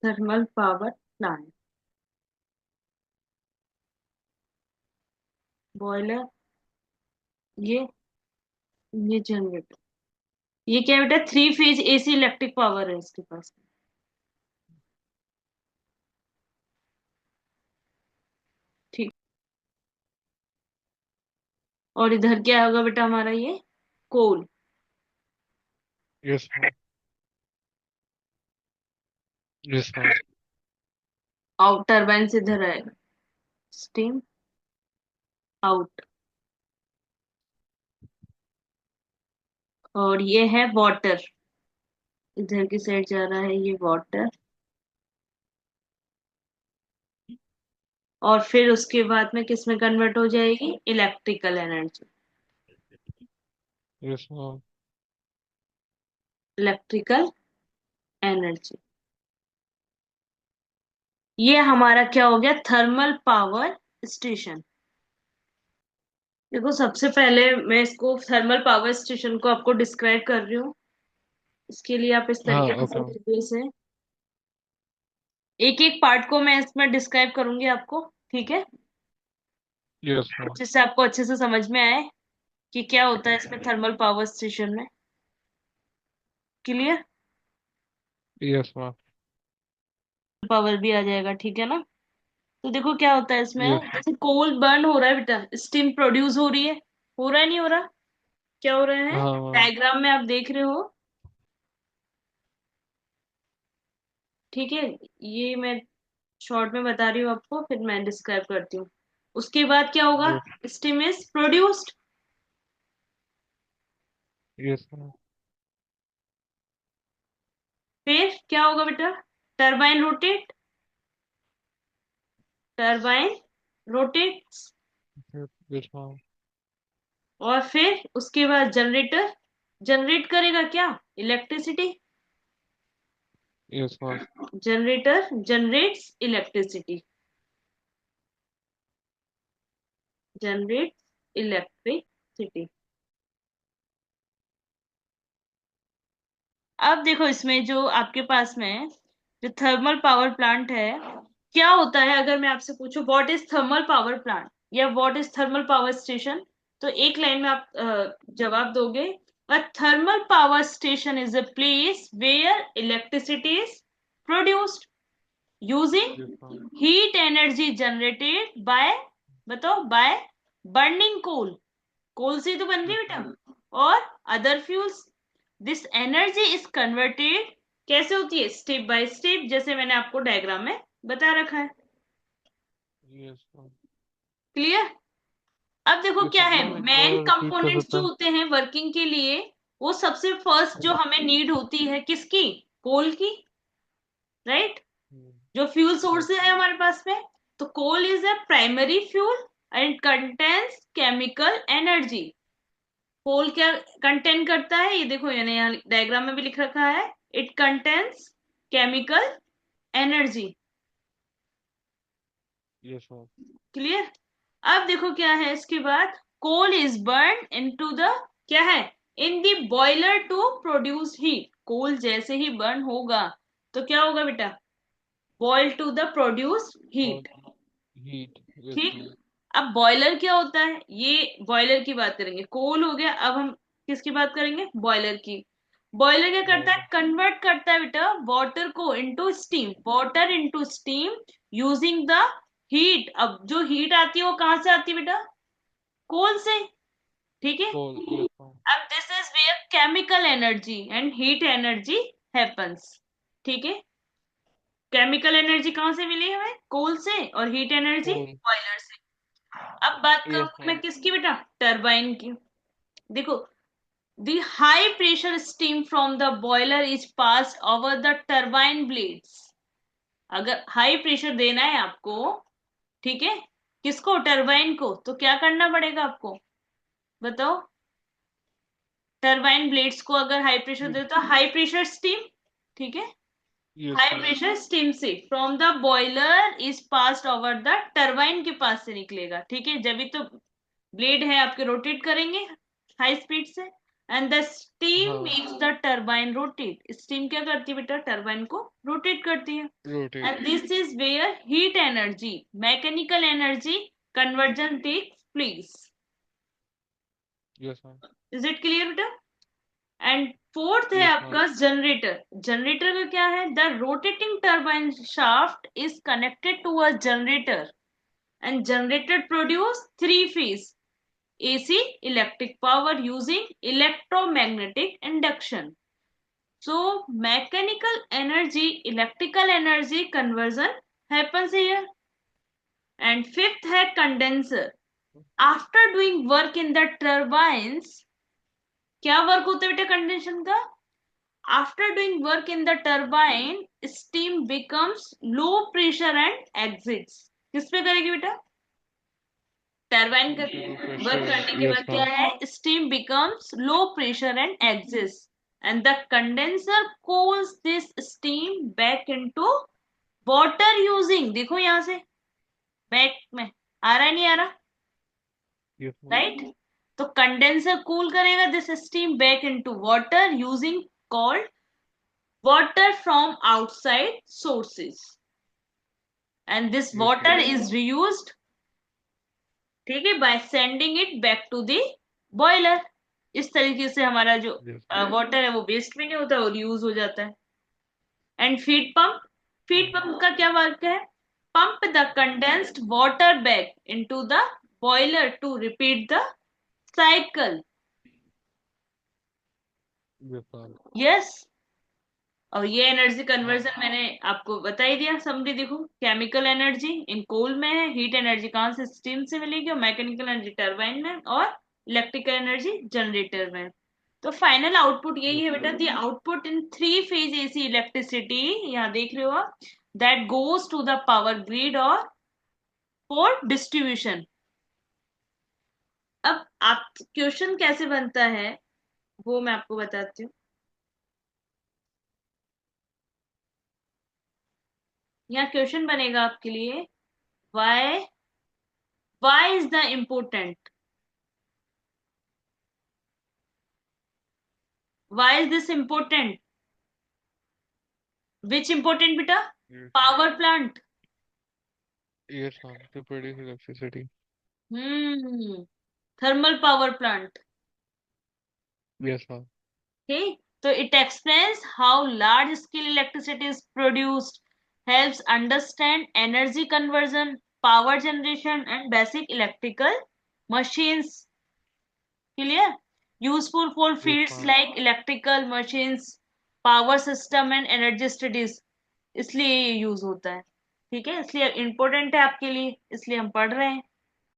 Thermal power plant, boiler, ये ये generator, ये क्या बेटा, 3 फेज एसी इलेक्ट्रिक पावर है इसके पास। ठीक। और इधर क्या होगा बेटा हमारा, ये coal. Yes ma'am. Yes ma'am. Out turbine से इधर आएगा, स्टीम आउट। और ये है वाटर, इधर की साइड जा रहा है ये वाटर। और फिर उसके बाद में किस में कन्वर्ट हो जाएगी, electrical energy. Yes ma'am. Electrical energy, ये हमारा क्या हो गया, थर्मल पावर स्टेशन। देखो सबसे पहले मैं इसको थर्मल पावर स्टेशन को आपको डिस्क्राइब कर रही हूँ। इसके लिए आप इस हाँ तरीके ओके मैम। से एक एक पार्ट को मैं इसमें डिस्क्राइब करूंगी आपको, ठीक है, यस मैम। जिससे आपको अच्छे से समझ में आए कि क्या होता है इसमें थर्मल पावर स्टेशन में। क्लियर। Yes ma'am. पावर भी आ जाएगा, ठीक है ना। तो देखो क्या होता है इसमें, यस। जैसे कोल बर्न हो रहा है बेटा, स्टीम प्रोड्यूस हो रही है, हो रहा है नहीं हो रहा, क्या हो रहा है, हाँ मैम। डायग्राम में आप देख रहे हो, ठीक है। ये मैं शॉर्ट में बता रही हूँ आपको, फिर मैं डिस्क्राइब करती हूँ। उसके बाद क्या होगा, yes. Steam is produced. Yes ma'am. फिर क्या होगा बेटा, turbine rotate, turbine rotates. Yes ma'am. और फिर उसके बाद जनरेटर जनरेट करेगा क्या, electricity. Yes ma'am. Generator generates electricity, generates electricity. अब देखो इसमें जो आपके पास में जो थर्मल पावर प्लांट है, क्या होता है, अगर मैं आपसे पूछूं what is thermal power plant या what is thermal power station, तो एक लाइन में आप जवाब दोगे, a thermal power station is a place where electricity is produced using yes ma'am. Heat energy generated by, बताओ, बाय बर्निंग कोल, कोल से ही तो बन रही है यस मैम। बेटा, और other fuels. This energy is converted, कैसे होती है, स्टेप बाय स्टेप, जैसे मैंने आपको डायग्राम में बता रखा है। Yes ma'am. क्लियर। अब देखो यस क्या मैम, है, मैम एक मेन बार रिपीट कर कंपोनेंट्स सकते जो हैं? होते हैं वर्किंग के लिए, वो सबसे फर्स्ट जो हमें नीड होती है किसकी, कोल की, राइट। जो फ्यूल सोर्स यस है मैम। हमारे पास में, तो coal is a primary fuel and contains chemical energy. Coal क्या कंटेन करता है, ये देखो यानी यहाँ डायग्राम में भी लिख रखा है, it contains chemical energy. Yes ma'am. Clear. अब देखो क्या है इसके बाद, coal is burn into the, क्या है, in the boiler to produce heat. Coal जैसे ही बर्न होगा तो क्या होगा बेटा, बॉयल टू द प्रोड्यूस और हीट। हीट। यस ठीक। मैम। अब बॉयलर क्या होता है, ये बॉयलर की बात करेंगे, कोल हो गया, अब हम किसकी बात करेंगे, बॉयलर की। बॉयलर क्या करता है, बॉयलर। कन्वर्ट करता है बेटा वाटर को into steam, water into steam using the heat. अब जो हीट आती है वो कहां से आती है बेटा, कोल से, ठीक है। कोल। Yes ma'am. अब this is where chemical energy and heat energy happens, ठीक है। केमिकल एनर्जी कहां से मिली हमें, कोल से, और हीट एनर्जी कोल। बॉयलर से। अब बात यस करूंगी मैं मैम। किसकी बेटा, टरबाइन की। देखो, the high pressure steam from the boiler is pass over the turbine blades. अगर हाई प्रेशर देना है आपको, ठीक है, किसको, टरबाइन को, तो क्या करना पड़ेगा आपको, बताओ। टरबाइन ब्लेड्स को अगर हाई प्रेशर दे तो हाई प्रेशर स्टीम, ठीक है, yes high ma'am. Pressure steam से from the boiler is passed over the turbine के पास से निकलेगा, ठीक है, जब भी तो ब्लेड है आपके रोटेट करेंगे हाई स्पीड से, एंड द स्टीम हाँ, makes the turbine rotate. Steam क्या करती है बेटा, टरबाइन को रोटेट करती है। rotate. And this is where heat energy, mechanical energy conversion takes place. Yes, ma'am. Is it clear बेटा? एंड फोर्थ है Yes, ma'am. आपका जनरेटर। जनरेटर का क्या है, the rotating turbine shaft is connected to a generator and generator produce three phase AC electric power using electromagnetic induction. So mechanical energy, electrical energy conversion happens here. And fifth है condenser. After doing work in the turbines, क्या work होता है बेटा कंडेंशन का? After doing work in the turbine, steam becomes low pressure and exits. किस पे करेगी बेटा? टरबाइन का Zero वर्क pressure. करने के Yes, बाद क्या ma'am. है, steam becomes low pressure and exist and the condenser cools this steam back into water using, देखो यहां से बैक में आ रहा है नहीं आ रहा, Yes, ma'am. राइट? तो कंडेंसर कूल करेगा this steam back into water using cold water from outside sources and this Yes, water ma'am. Is reused, ठीक है, by sending it back to the boiler. इस तरीके से हमारा जो Yes, वाटर है वो वेस्ट भी नहीं होता और यूज हो जाता है। And feed pump, feed ma'am. Pump का क्या वर्क है, pump the condensed water back into the boiler to repeat the cycle. Yes, ma'am. Yes, और ये एनर्जी हाँ. कन्वर्जन मैंने आपको बता ही दिया, समझे? देखो केमिकल एनर्जी इन कोल में है, हीट एनर्जी कहाँ से, स्टीम से मिलेगी, और मैकेनिकल एनर्जी टरबाइन में, और इलेक्ट्रिकल एनर्जी जनरेटर में। तो फाइनल आउटपुट यही Yes, है ma'am. बेटा, the output in three phase AC electricity, यहाँ देख रहे हो आप, that goes to the power grid और फॉर डिस्ट्रीब्यूशन। अब आप क्वेश्चन कैसे बनता है वो मैं आपको बताती हूँ। यहाँ क्वेश्चन बनेगा आपके लिए, why, why is the important, why is this important, which important beta, Yes. power plant, Yes, ma'am. To produce electricity. hmm thermal power plant, Yes, ma'am. okay? So it explains how large scale electricity is produced, helps understand energy conversion, power generation and basic electrical machines. Clear? Useful for Yes, fields ma'am. like electrical machines, power system and energy studies, इसलिए ये use होता है, ठीक है, इसलिए important है आपके लिए, इसलिए हम पढ़ रहे हैं।